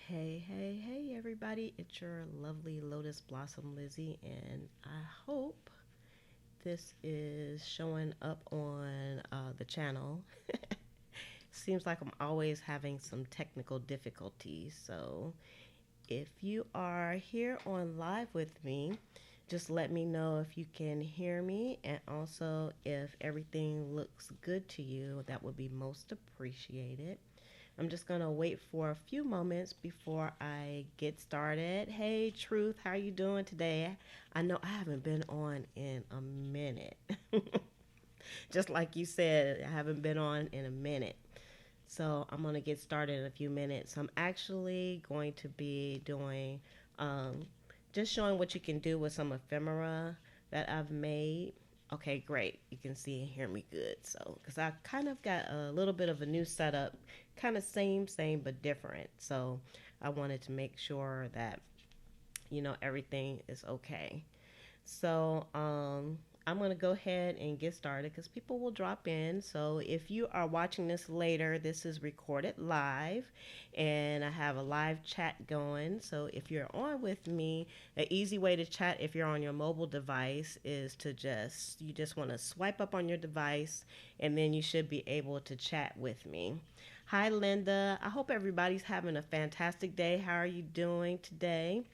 Hey, everybody. It's your lovely Lotus Blossom Lizzie, and I hope this is showing up on the channel. Seems like I'm always having some technical difficulties, so if you are here on live with me, just let me know if you can hear me and also if everything looks good to you. That would be most appreciated. I'm just gonna wait for a few moments before I get started. Hey, Truth, how you doing today? I know I haven't been on in a minute. Just like you said, I haven't been on in a minute. So I'm gonna get started in a few minutes. I'm actually going to be doing um, just showing what you can do with some ephemera that I've made. Okay, great. You can see and hear me good. So, because I kind of got a little bit of a new setup, kind of same, but different. So, I wanted to make sure that, everything is okay. So, I'm going to go ahead and get started because people will drop in. So, if you are watching this later, this is recorded live and I have a live chat going. So, if you're on with me, an easy way to chat if you're on your mobile device is to you just want to swipe up on your device and then you should be able to chat with me. Hi, Linda. I hope everybody's having a fantastic day. How are you doing today?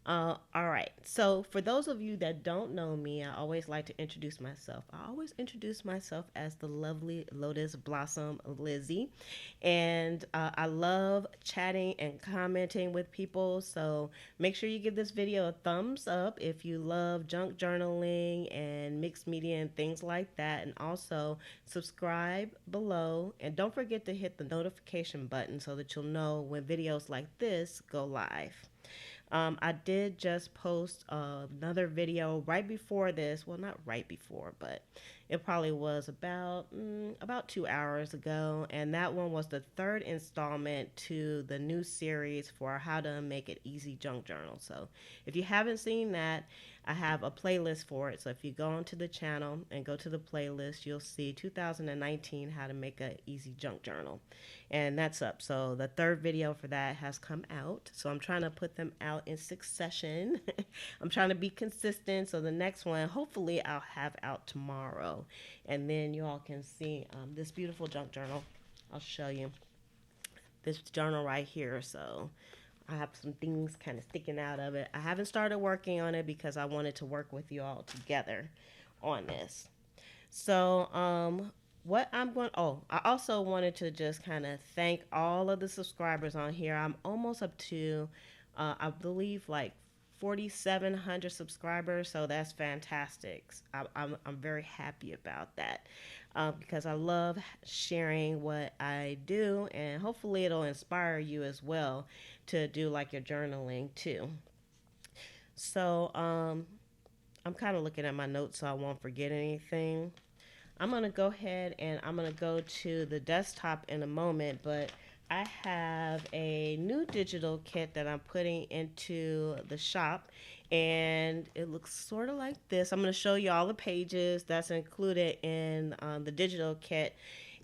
All right. So, for those of you that don't know me, I always like to introduce myself. I always introduce myself as the lovely Lotus Blossom Lizzie. And I love chatting and commenting with people. So, make sure you give this video a thumbs up if you love junk journaling and mixed media and things like that. And also, subscribe below. And don't forget to hit the notification button so that you'll know when videos like this go live. I did just post another video right before this. Well, not right before, but it probably was about 2 hours ago, and that one was the third installment to the new series for how to make it easy junk journal. So, if you haven't seen that, I have a playlist for it. So if you go onto the channel and go to the playlist, you'll see 2019 how to make an easy junk journal, and that's up. So the third video for that has come out. So I'm trying to put them out in succession. I'm trying to be consistent. So the next one, hopefully, I'll have out tomorrow, and then you all can see this beautiful junk journal. I'll show you this journal right here. So I have some things kind of sticking out of it. I haven't started working on it because I wanted to work with you all together on this. So, what I'm going, oh, I also wanted to just kind of thank all of the subscribers on here. I'm almost up to, I believe, like 4,700 subscribers. So that's fantastic. I'm very happy about that because I love sharing what I do, and hopefully it'll inspire you as well to do like your journaling too. So, I'm kind of looking at my notes so I won't forget anything. I'm going to go ahead and I'm going to go to the desktop in a moment, but I have a new digital kit that I'm putting into the shop, and it looks sort of like this. I'm going to show you all the pages that's included in the digital kit,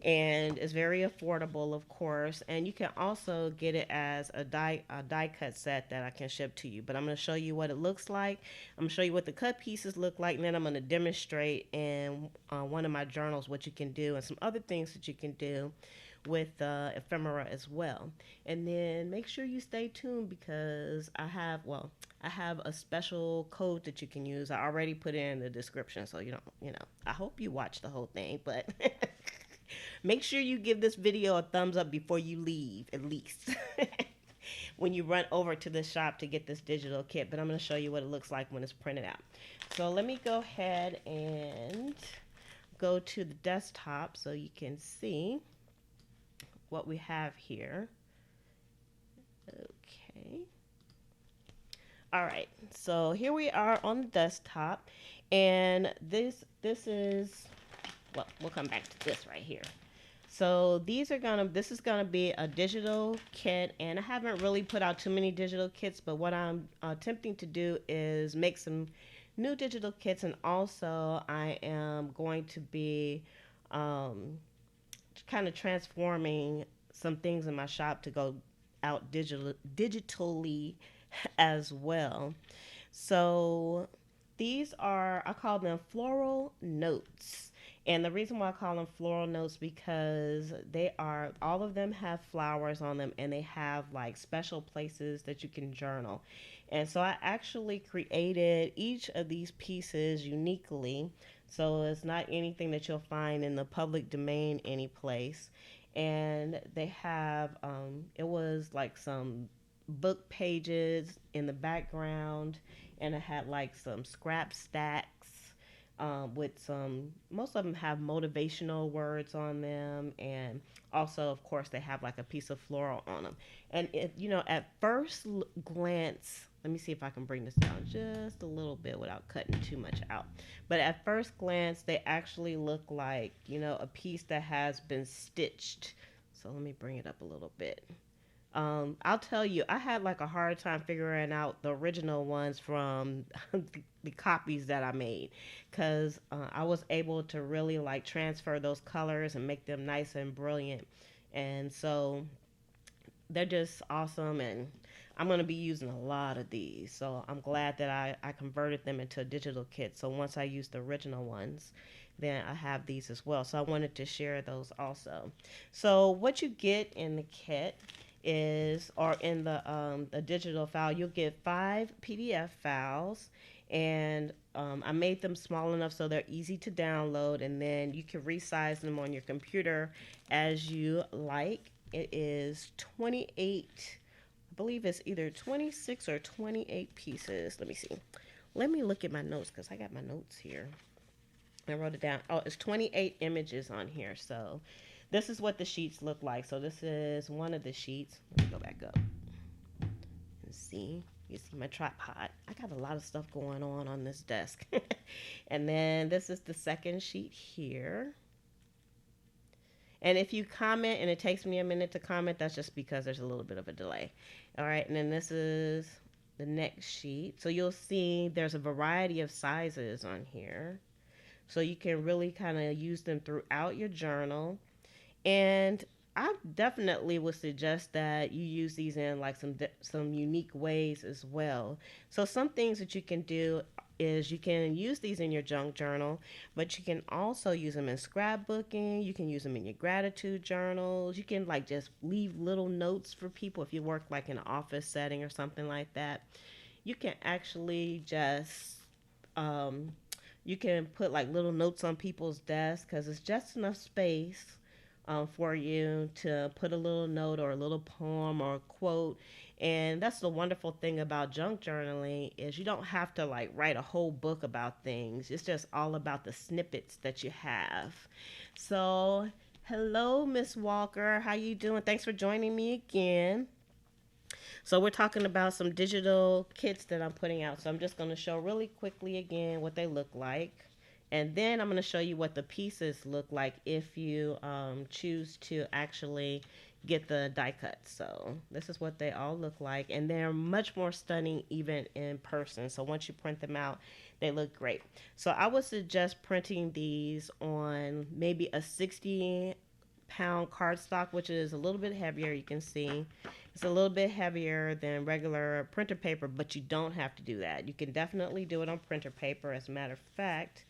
and it's very affordable, of course. And you can also get it as a die cut set that I can ship to you. But I'm going to show you what it looks like. I'm going to show you what the cut pieces look like, and then I'm going to demonstrate in one of my journals what you can do and some other things that you can do with ephemera as well. And then make sure you stay tuned because I have a special code that you can use. I already put it in the description, so I hope you watch the whole thing, but make sure you give this video a thumbs up before you leave, at least. When you run over to the shop to get this digital kit, but I'm going to show you what it looks like when it's printed out. So let me go ahead and go to the desktop so you can see what we have here. Okay. All right. So here we are on the desktop, and this is, well, we'll come back to this right here. So this is gonna be a digital kit, and I haven't really put out too many digital kits, but what I'm attempting to do is make some new digital kits, and also I am going to be kind of transforming some things in my shop to go out digitally as well. So these are, I call them floral notes. And the reason why I call them floral notes because they are, all of them have flowers on them and they have like special places that you can journal. And so I actually created each of these pieces uniquely. So it's not anything that you'll find in the public domain any place. And they have, it was like some book pages in the background, and it had like some scrap stacks with some, most of them have motivational words on them, and also of course they have like a piece of floral on them. And if you know, at first glance, let me see if I can bring this down just a little bit without cutting too much out, but at first glance they actually look like, you know, a piece that has been stitched. So let me bring it up a little bit. I'll tell you, I had like a hard time figuring out the original ones from the copies that I made, because I was able to really like transfer those colors and make them nice and brilliant. And so they're just awesome. And I'm going to be using a lot of these. So I'm glad that I converted them into a digital kit. So once I use the original ones, then I have these as well. So I wanted to share those also. So what you get in the kit is, or in the digital file, you'll get 5 PDF files, and I made them small enough so they're easy to download, and then you can resize them on your computer as you like. It is 28, I believe it's either 26 or 28 pieces. Let me see. Let me look at my notes because I got my notes here. I wrote it down. Oh, it's 28 images on here. So this is what the sheets look like. So this is one of the sheets. Let me go back up and see. You see my tripod. I got a lot of stuff going on this desk. And then this is the second sheet here. And if you comment and it takes me a minute to comment, that's just because there's a little bit of a delay. All right, and then this is the next sheet. So you'll see there's a variety of sizes on here. So you can really kind of use them throughout your journal. And I definitely would suggest that you use these in like some unique ways as well. So some things that you can do is you can use these in your junk journal, but you can also use them in scrapbooking. You can use them in your gratitude journals. You can like just leave little notes for people if you work like in an office setting or something like that. You can actually just you can put like little notes on people's desks because it's just enough space for you to put a little note or a little poem or a quote. And that's the wonderful thing about junk journaling is you don't have to like write a whole book about things. It's just all about the snippets that you have. So hello, Miss Walker. How you doing? Thanks for joining me again. So we're talking about some digital kits that I'm putting out. So I'm just going to show really quickly again what they look like. And then I'm going to show you what the pieces look like if you choose to actually get the die cut. So this is what they all look like. And they're much more stunning even in person. So once you print them out, they look great. So I would suggest printing these on maybe a 60-pound cardstock, which is a little bit heavier. You can see it's a little bit heavier than regular printer paper, but you don't have to do that. You can definitely do it on printer paper. As a matter of fact,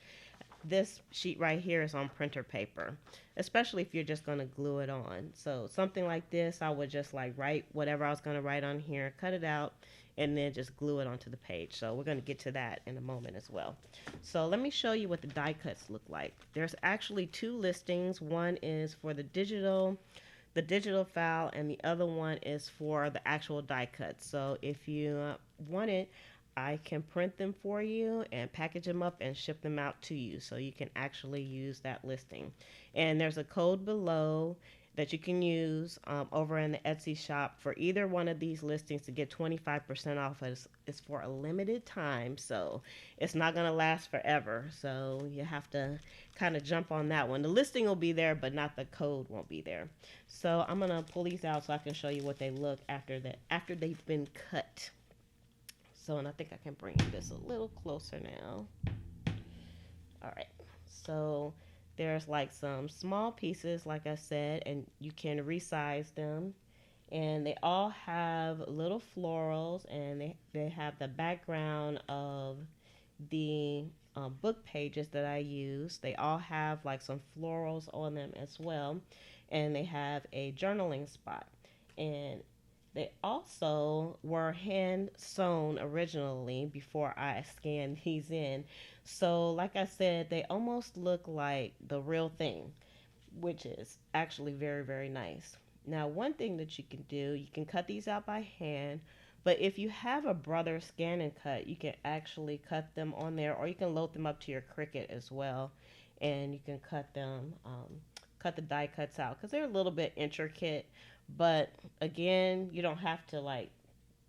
this sheet right here is on printer paper, especially if you're just going to glue it on. So something like this, I would just like write whatever I was going to write on here, cut it out, and then just glue it onto the page. So we're going to get to that in a moment as well. So let me show you what the die cuts look like. There's actually 2 listings. One is for the digital file, and the other one is for the actual die cut. So if you want it, I can print them for you and package them up and ship them out to you, so you can actually use that listing. And there's a code below that you can use over in the Etsy shop for either one of these listings to get 25% off. It's for a limited time, so it's not going to last forever. So you have to kind of jump on that one. The listing will be there, but not the code won't be there. So I'm going to pull these out so I can show you what they look after they've been cut. So, and I think I can bring this a little closer now. All right. So there's like some small pieces, like I said, and you can resize them. And they all have little florals, and they have the background of the book pages that I use. They all have like some florals on them as well, and they have a journaling spot. And they also were hand sewn originally before I scanned these in. So, like I said, they almost look like the real thing, which is actually very, very nice. Now, one thing that you can do, you can cut these out by hand, but if you have a brother scan and cut, you can actually cut them on there, or you can load them up to your Cricut as well, and you can cut them, cut the die cuts out because they're a little bit intricate. But again, you don't have to like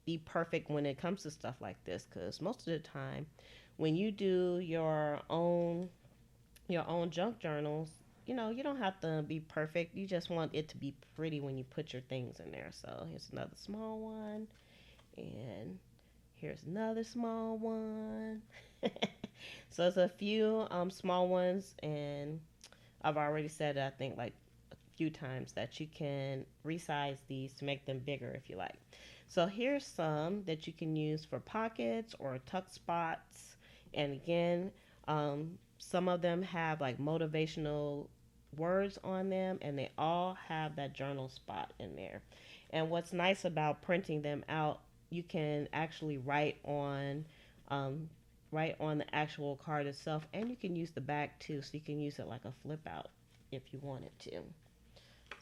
be perfect when it comes to stuff like this, because most of the time, when you do your own junk journals, you don't have to be perfect. You just want it to be pretty when you put your things in there. So here's another small one, and here's another small one. So it's a few small ones, and I've already said I think like a few times that you can resize these to make them bigger if you like. So here's some that you can use for pockets or tuck spots. And again, some of them have like motivational words on them, and they all have that journal spot in there. And what's nice about printing them out, you can actually um, write on the actual card itself, and you can use the back too, so you can use it like a flip out if you wanted to.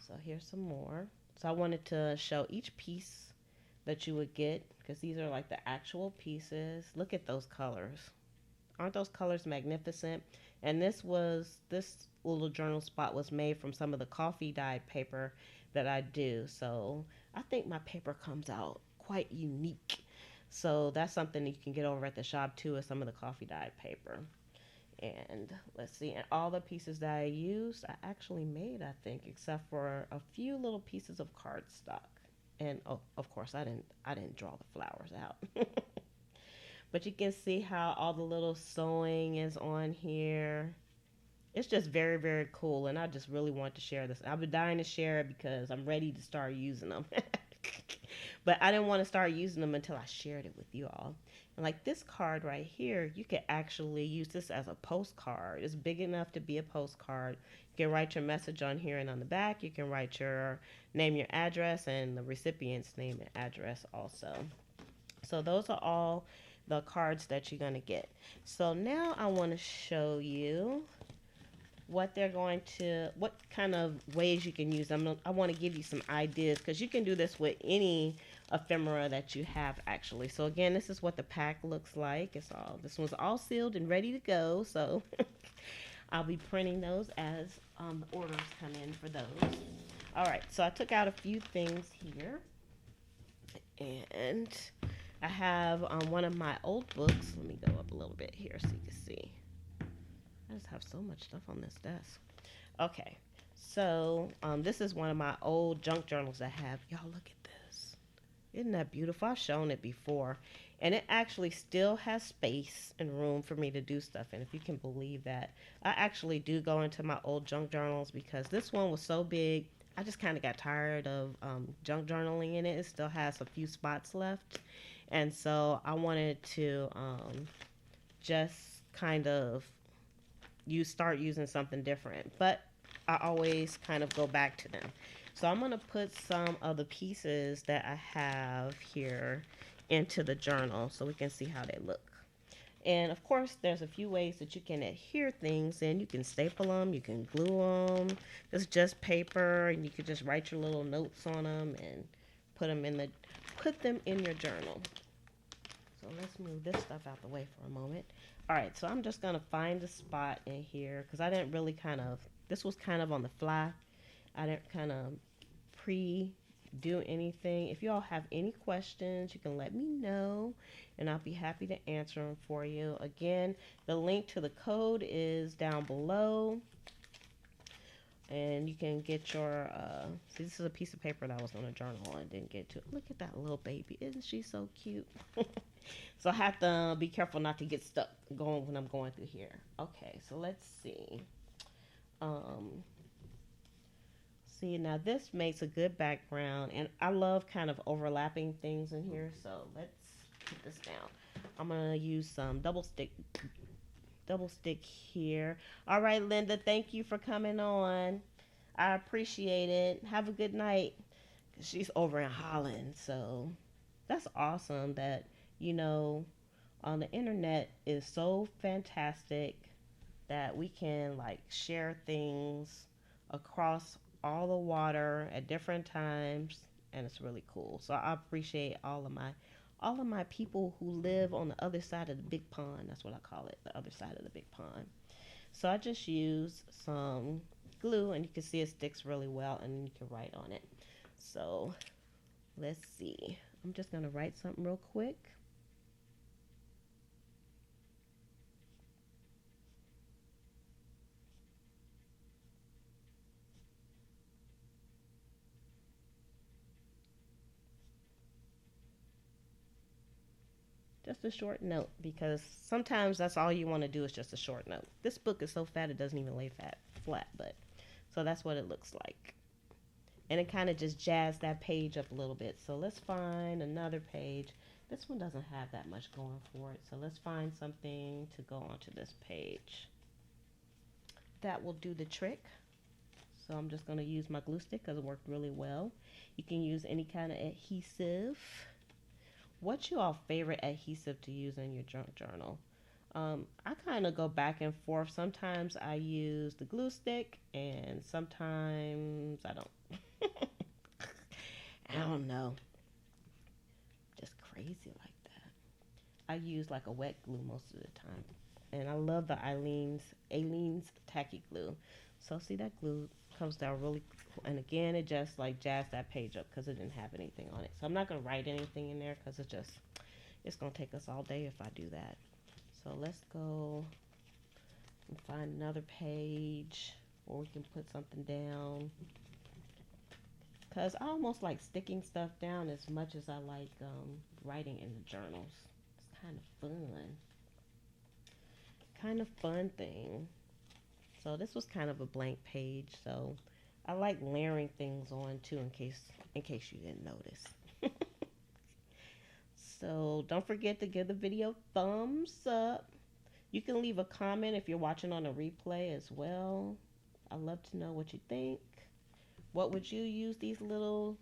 So here's some more. So I wanted to show each piece that you would get, because these are like the actual pieces. Look at those colors. Aren't those colors magnificent? And this little journal spot was made from some of the coffee dyed paper that I do. So I think my paper comes out quite unique. So that's something that you can get over at the shop too, is some of the coffee dyed paper. And let's see, and all the pieces that I used, I actually made, I think, except for a few little pieces of cardstock. And oh, of course, I didn't draw the flowers out. But you can see how all the little sewing is on here. It's just very, very cool, and I just really want to share this. I've been dying to share it because I'm ready to start using them. But I didn't want to start using them until I shared it with you all. And like this card right here, you can actually use this as a postcard. It's big enough to be a postcard. You can write your message on here, and on the back you can write your name, your address, and the recipient's name and address also. So those are all the cards that you're going to get. So now I want to show you what kind of ways you can use them. I want to give you some ideas, because you can do this with any ephemera that you have actually. So again, this is what the pack looks like. This one's all sealed and ready to go. So I'll be printing those as the orders come in for those. All right, so I took out a few things here, and I have one of my old books. Let me go up a little bit here so you can see. I just have so much stuff on this desk. Okay, so this is one of my old junk journals I have. Y'all look at this. Isn't that beautiful? I've shown it before. And it actually still has space and room for me to do stuff in, if you can believe that. I actually do go into my old junk journals, because this one was so big, I just kind of got tired of junk journaling in it. It still has a few spots left. And so I wanted to just kind of start using something different. But I always kind of go back to them. So I'm going to put some of the pieces that I have here into the journal so we can see how they look. And of course, there's a few ways that you can adhere things, and you can staple them, you can glue them. It's just paper, and you can just write your little notes on them and put them in your journal. So let's move this stuff out the way for a moment. All right, so I'm just gonna find a spot in here, because I didn't really this was kind of on the fly. I didn't kind of do anything. If you all have any questions, you can let me know, and I'll be happy to answer them for you. Again, the link to the code is down below, and you can get your see, this is a piece of paper that was on a journal and didn't get to. Look at that little baby. Isn't she so cute? So I have to be careful not to get stuck going when I'm going through here. Okay, so let's see. See, now this makes a good background, and I love kind of overlapping things in here. So let's put this down. I'm gonna use some double stick here. All right, Linda, thank you for coming on. I appreciate it. Have a good night. She's over in Holland, so that's awesome that you know on the internet is so fantastic that we can like share things across all the water at different times, and it's really cool. So I appreciate all of my people who live on the other side of the big pond. That's what I call it, the other side of the big pond. So I just use some glue, and you can see it sticks really well, and you can write on it. So let's see. I'm just gonna write something real quick. Just a short note, because sometimes that's all you want to do is just a short note. This book is so fat it doesn't even lay flat, but so that's what it looks like. And it kind of just jazzed that page up a little bit. So let's find another page. This one doesn't have that much going for it, so let's find something to go onto this page. That will do the trick. So I'm just going to use my glue stick because it worked really well. You can use any kind of adhesive. What's your favorite adhesive to use in your junk journal? I kind of go back and forth. Sometimes I use the glue stick, and sometimes I don't. I don't know. Just crazy like that. I use like a wet glue most of the time. And I love the Aleene's tacky glue. So see that glue comes down really, and again it just like jazzed that page up because it didn't have anything on it. So I'm not gonna write anything in there because it's gonna take us all day if I do that. So let's go and find another page where we can put something down. Because I almost like sticking stuff down as much as I like writing in the journals. It's kind of fun thing. So this was kind of a blank page. So I like layering things on too, in case you didn't notice. So don't forget to give the video thumbs up. You can leave a comment if you're watching on a replay as well. I'd love to know what you think. What would you use these little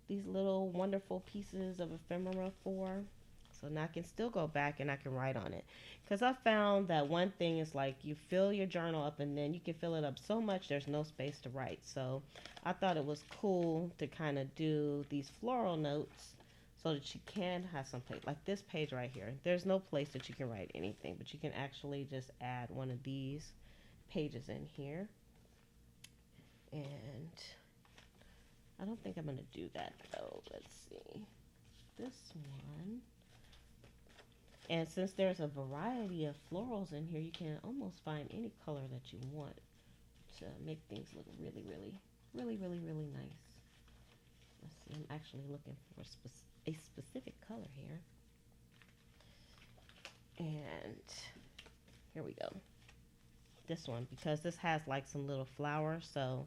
wonderful pieces of ephemera for? So now I can still go back and I can write on it. Because I found that one thing is like you fill your journal up and then you can fill it up so much there's no space to write. So I thought it was cool to kind of do these floral notes so that you can have some place. Like this page right here. There's no place that you can write anything, but you can actually just add one of these pages in here. And I don't think I'm going to do that though. Let's see. This one. And since there's a variety of florals in here, you can almost find any color that you want to make things look really, really, really, really, really nice. Let's see, I'm actually looking for a specific color here. And here we go. This one, because this has like some little flowers, so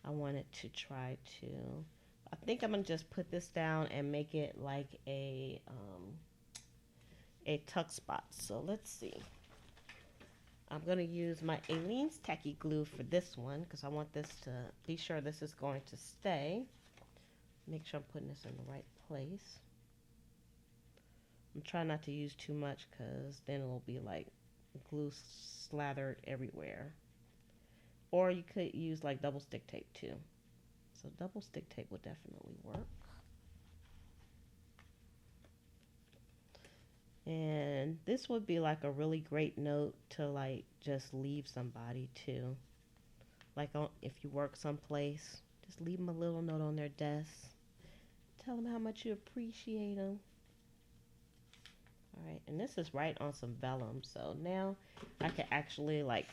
I wanted to try to, I think I'm going to just put this down and make it like a tuck spot. So let's see. I'm going to use my Aleene's tacky glue for this one because I want this to be sure this is going to stay. Make sure I'm putting this in the right place. I'm trying not to use too much because then it'll be like glue slathered everywhere. Or you could use like double stick tape too. So double stick tape would definitely work. And this would be like a really great note to like just leave somebody too. Like if you work someplace, just leave them a little note on their desk. Tell them how much you appreciate them. All right, and this is right on some vellum. So now I can actually like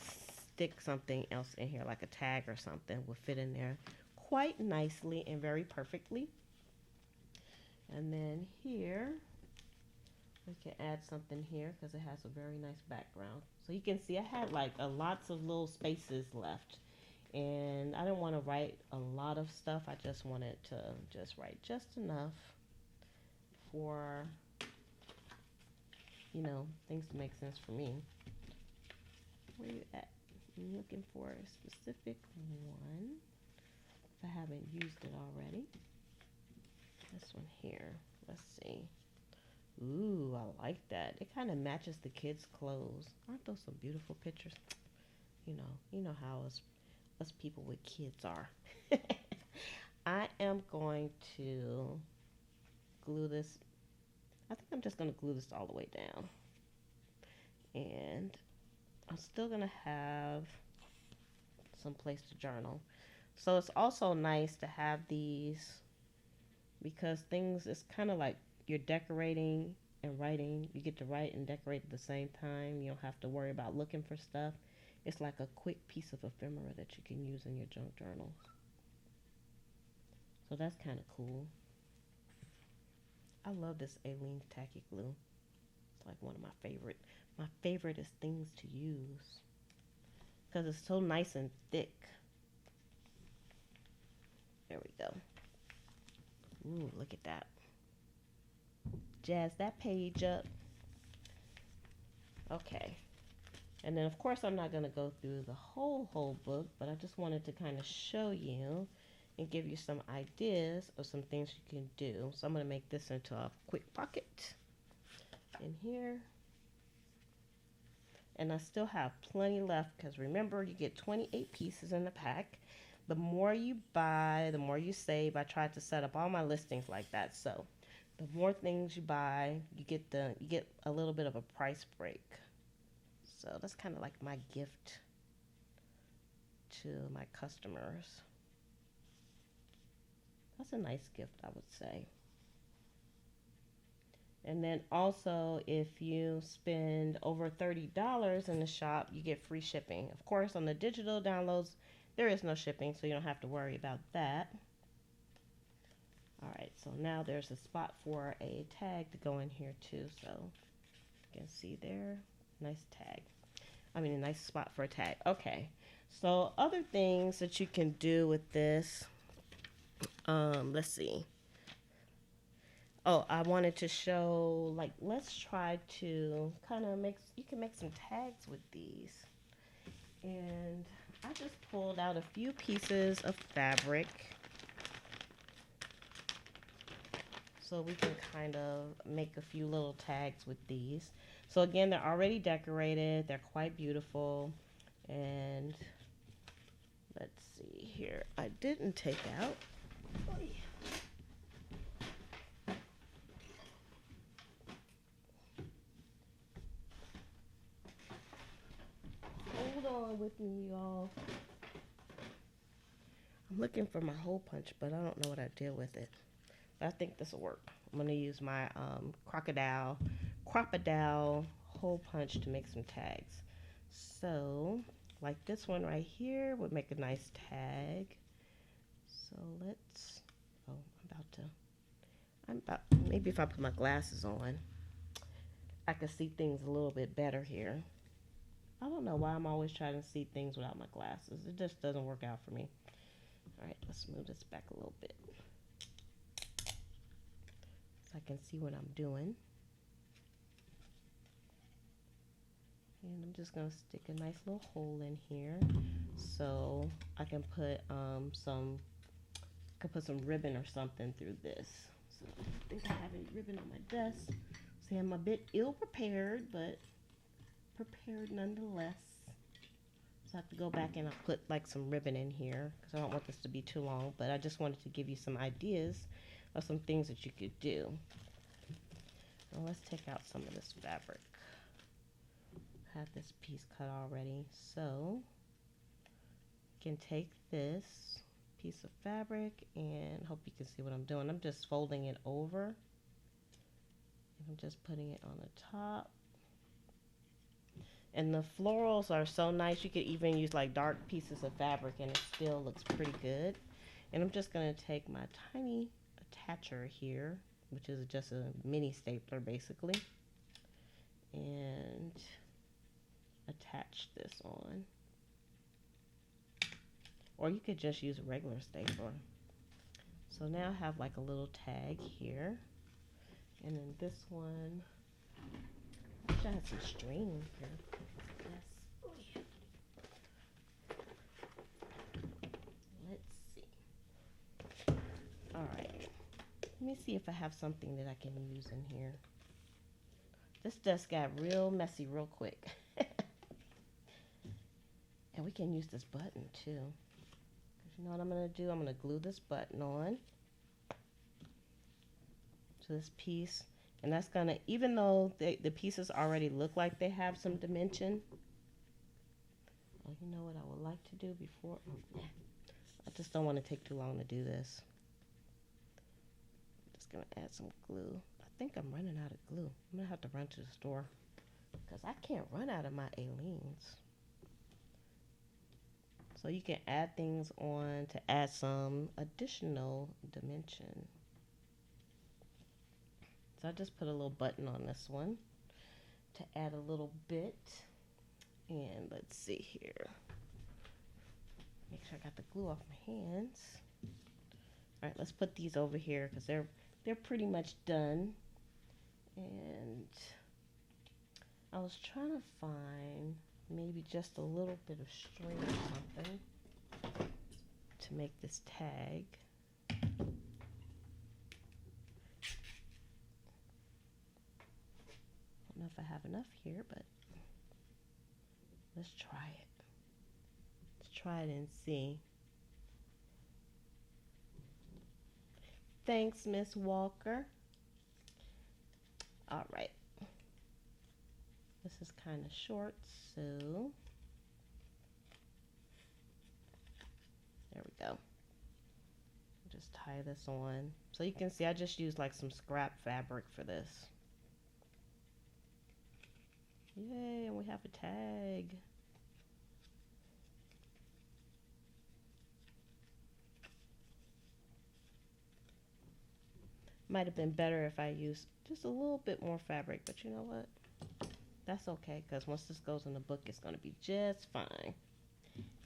stick something else in here, like a tag or something will fit in there quite nicely and very perfectly. And then here, we can add something here because it has a very nice background. So you can see I had like lots of little spaces left And I didn't want to write a lot of stuff. I just wanted to just write just enough for, things to make sense for me. Where you at? I'm looking for a specific one. If I haven't used it already. This one here. Let's see. Ooh, I like that. It kind of matches the kids' clothes. Aren't those some beautiful pictures? You know how us people with kids are. I am going to glue this. I think I'm just going to glue this all the way down. And I'm still going to have some place to journal. So it's also nice to have these because things, it's kind of like you're decorating and writing. You get to write and decorate at the same time. You don't have to worry about looking for stuff. It's like a quick piece of ephemera that you can use in your junk journal. So that's kind of cool. I love this Aleene's tacky glue. It's like one of my favorite is things to use because it's so nice and thick. There we go. Ooh, look at that. Jazz that page up. Okay. And then, of course, I'm not going to go through the whole book, but I just wanted to kind of show you and give you some ideas of some things you can do. So I'm going to make this into a quick pocket in here. And I still have plenty left because remember, you get 28 pieces in the pack. The more you buy, the more you save. I tried to set up all my listings like that. So the more things you buy, you get a little bit of a price break. So that's kind of like my gift to my customers. That's a nice gift, I would say. And then also, if you spend over $30 in the shop, you get free shipping. Of course, on the digital downloads, there is no shipping, so you don't have to worry about that. All right, so now there's a spot for a tag to go in here too. So you can see there, nice tag. I mean, a nice spot for a tag. Okay, so other things that you can do with this, let's see. Oh, I wanted to show, like, let's try to kind of you can make some tags with these. And I just pulled out a few pieces of fabric so we can kind of make a few little tags with these. So again, they're already decorated. They're quite beautiful. And let's see here. I didn't take out. Hold on with me, y'all. I'm looking for my hole punch, but I don't know what I did with it. But I think this will work. I'm going to use my crocodile hole punch to make some tags. So, like this one right here would make a nice tag. So let's, maybe if I put my glasses on, I can see things a little bit better here. I don't know why I'm always trying to see things without my glasses. It just doesn't work out for me. All right, let's move this back a little bit so I can see what I'm doing. And I'm just going to stick a nice little hole in here so I can put some ribbon or something through this. So I don't think I have any ribbon on my desk. See, I'm a bit ill prepared, but prepared nonetheless. So I have to go back and I'll put like some ribbon in here because I don't want this to be too long, but I just wanted to give you some ideas of some things that you could do. Now let's take out some of this fabric. I have this piece cut already, so you can take this piece of fabric and hope you can see what I'm doing. I'm just folding it over and I'm just putting it on the top. And the florals are so nice. You could even use like dark pieces of fabric and it still looks pretty good. And I'm just going to take my tiny attacher here, which is just a mini stapler basically, and attach this on. or you could just use a regular stapler. So now I have like a little tag here, and then this one, I should have some string here. Yes. Oh yeah. Let's see. All right. Let me see if I have something that I can use in here. This desk got real messy real quick. And we can use this button too. You know what I'm going to do? I'm going to glue this button on to this piece. And that's going to, even though the pieces already look like they have some dimension. Oh, you know what I would like to do before? I just don't want to take too long to do this. I'm just going to add some glue. I think I'm running out of glue. I'm going to have to run to the store because I can't run out of my Aleenes. So you can add things on to add some additional dimension. So I just put a little button on this one to add a little bit. And let's see here. Make sure I got the glue off my hands. All right, let's put these over here because they're pretty much done. And I was trying to find maybe just a little bit of string or something to make this tag. I don't know if I have enough here, but let's try it. Let's try it and see. Thanks, Miss Walker. All right. This is kind of short, so there we go. Just tie this on. So you can see I just used like some scrap fabric for this. Yay, and we have a tag. Might have been better if I used just a little bit more fabric, but you know what? That's okay, because once this goes in the book, it's going to be just fine.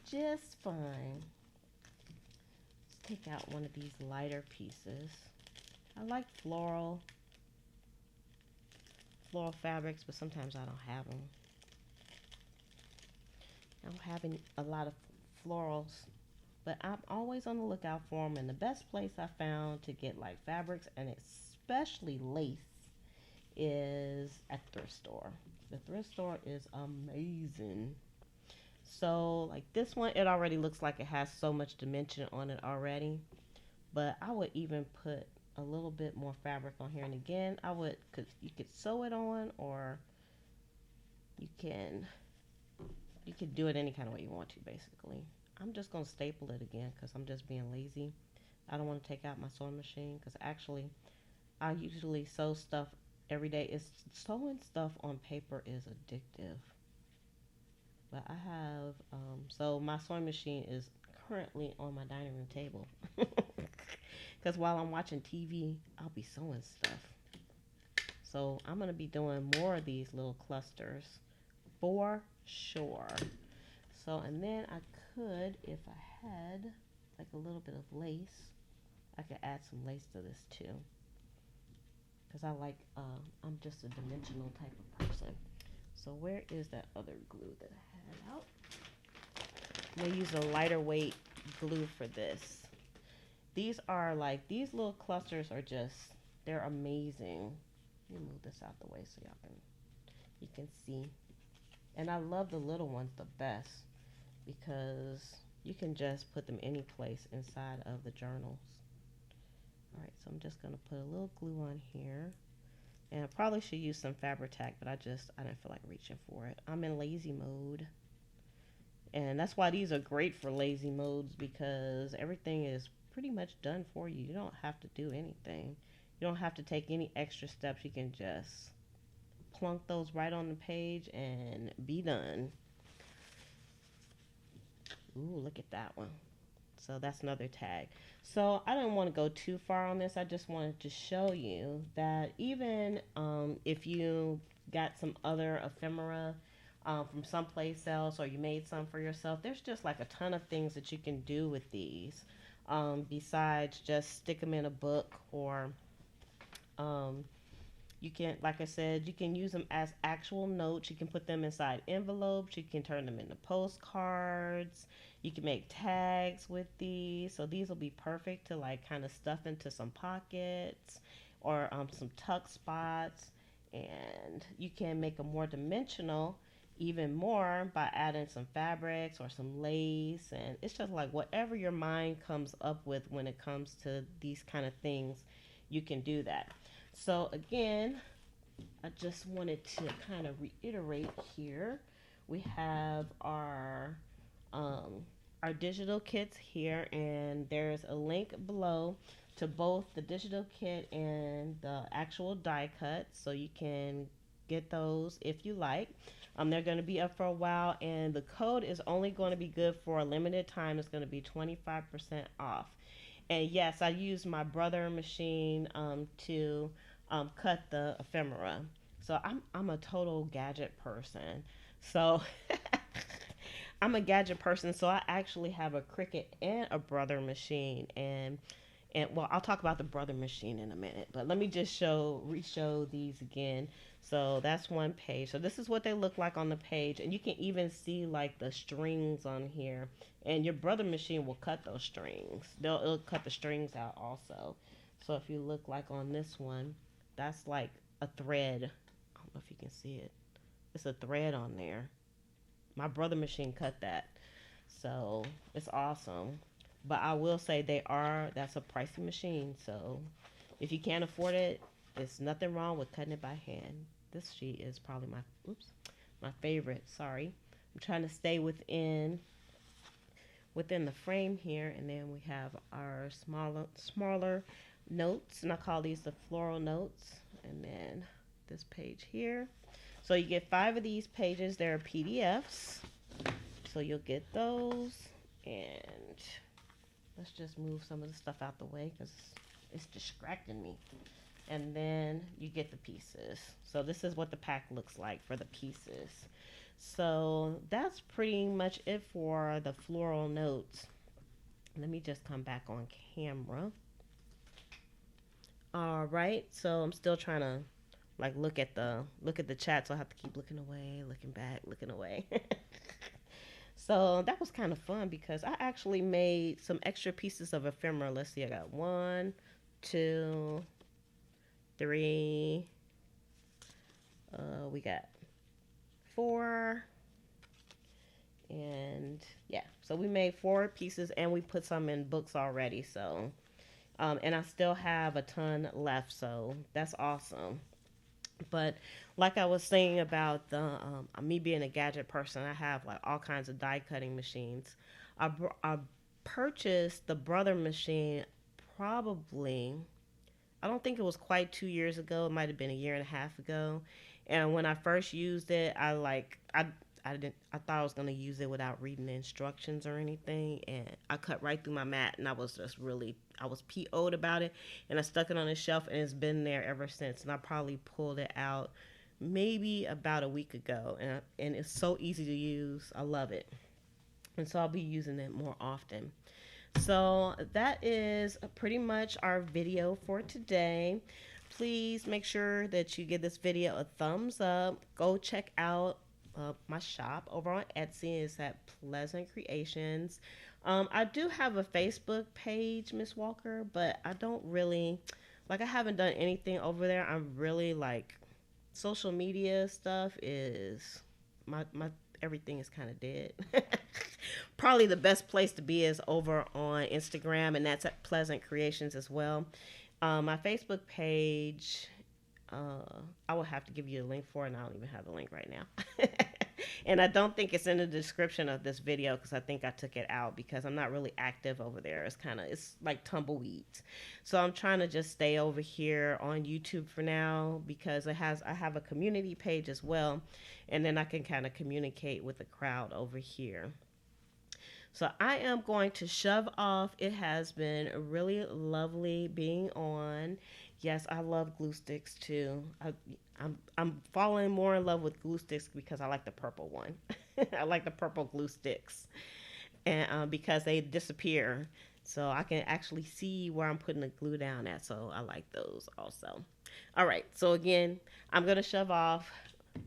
Just fine. Let's take out one of these lighter pieces. I like floral fabrics, but sometimes I don't have them. I don't have a lot of florals, but I'm always on the lookout for them. And the best place I found to get like fabrics, and especially lace, is at the thrift store. The thrift store is amazing. So like this one, it already looks like it has so much dimension on it already, but I would even put a little bit more fabric on here. And again, you could sew it on, or you can do it any kind of way you want to, basically. I'm just going to staple it again because I'm just being lazy. I don't want to take out my sewing machine because actually I usually sew stuff every day. Sewing stuff on paper is addictive. But I have, so my sewing machine is currently on my dining room table. Because while I'm watching TV, I'll be sewing stuff. So I'm going to be doing more of these little clusters for sure. So, and then I could, if I had like a little bit of lace, I could add some lace to this too. Because I'm just a dimensional type of person. So where is that other glue that I had out? I'm going to use a lighter weight glue for this. These little clusters are they're amazing. Let me move this out the way so you can see. And I love the little ones the best because you can just put them any place inside of the journals. All right, so I'm just going to put a little glue on here. And I probably should use some Fabri-Tac, but I didn't feel like reaching for it. I'm in lazy mode. And that's why these are great for lazy modes, because everything is pretty much done for you. You don't have to do anything. You don't have to take any extra steps. You can just plunk those right on the page and be done. Ooh, look at that one. So that's another tag. So I didn't want to go too far on this. I just wanted to show you that even if you got some other ephemera, from someplace else, or you made some for yourself. There's just like a ton of things that you can do with these, besides just stick them in a book, or um, you can, like I said, you can use them as actual notes. You can put them inside envelopes. You can turn them into postcards. You can make tags with these. So these will be perfect to like kind of stuff into some pockets, or some tuck spots. And you can make them more dimensional even more by adding some fabrics or some lace. And it's just like whatever your mind comes up with when it comes to these kind of things, you can do that. So again, I just wanted to kind of reiterate here. We have um, our digital kits here, and there's a link below to both the digital kit and the actual die cut, so you can get those if you like. They're going to be up for a while, and the code is only going to be good for a limited time. It's going to be 25% off. And yes, I used my brother machine to cut the ephemera. So I'm a total gadget person. So I'm a gadget person. So I actually have a Cricut and a brother machine, and well, I'll talk about the brother machine in a minute, but let me just re-show these again. So that's one page. So this is what they look like on the page, and you can even see like the strings on here. And your brother machine will cut those strings. It'll cut the strings out also. So if you look like on this one, that's like a thread. I don't know if you can see it. It's a thread on there. My brother machine cut that. So it's awesome. But I will say that's a pricey machine. So if you can't afford it, there's nothing wrong with cutting it by hand. This sheet is probably my favorite. Sorry. I'm trying to stay within the frame here, and then we have our smaller notes, and I call these the floral notes. And then this page here. So you get 5 of these pages. They're PDFs. So you'll get those, and let's just move some of the stuff out the way because it's distracting me. And then you get the pieces. So this is what the pack looks like for the pieces. So that's pretty much it for the floral notes. Let me just come back on camera. All right, so I'm still trying to like look at the chat, so I have to keep looking away, looking back, looking away. So that was kind of fun because I actually made some extra pieces of ephemera. Let's see, I got 1, 2, 3. We got 4, and yeah. So we made 4 pieces, and we put some in books already. So, and I still have a ton left. So that's awesome. But like I was saying about the me being a gadget person, I have like all kinds of die cutting machines. I purchased the brother machine probably, I don't think it was quite 2 years ago. It might have been a year and a half ago. And when I first used it, I thought I was gonna use it without reading the instructions or anything, and I cut right through my mat, and I was PO'd about it, and I stuck it on the shelf, and it's been there ever since. And I probably pulled it out maybe about a week ago, and it's so easy to use. I love it, and so I'll be using it more often. So that is pretty much our video for today. Please make sure that you give this video a thumbs up. Go check out my shop over on Etsy. It's at Pleasant Creations. I do have a Facebook page, Miss Walker, but I don't really like. I haven't done anything over there. I'm really like social media stuff is my everything is kind of dead. Probably the best place to be is over on Instagram, and that's at Pleasant Creations as well. My Facebook page, I will have to give you a link for it, and I don't even have the link right now. And I don't think it's in the description of this video because I think I took it out because I'm not really active over there. It's like tumbleweeds. So I'm trying to just stay over here on YouTube for now because I have a community page as well, and then I can kind of communicate with the crowd over here. So I am going to shove off. It has been really lovely being on. Yes, I love glue sticks too. I'm falling more in love with glue sticks because I like the purple one. I like the purple glue sticks, and because they disappear, so I can actually see where I'm putting the glue down at. So I like those also. All right. So again, I'm gonna shove off.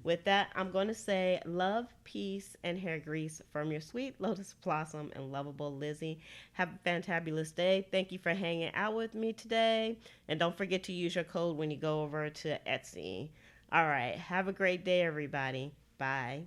With that, I'm going to say love, peace, and hair grease from your sweet lotus blossom and lovable Lizzie. Have a fantabulous day. Thank you for hanging out with me today. And don't forget to use your code when you go over to Etsy. All right. Have a great day, everybody. Bye.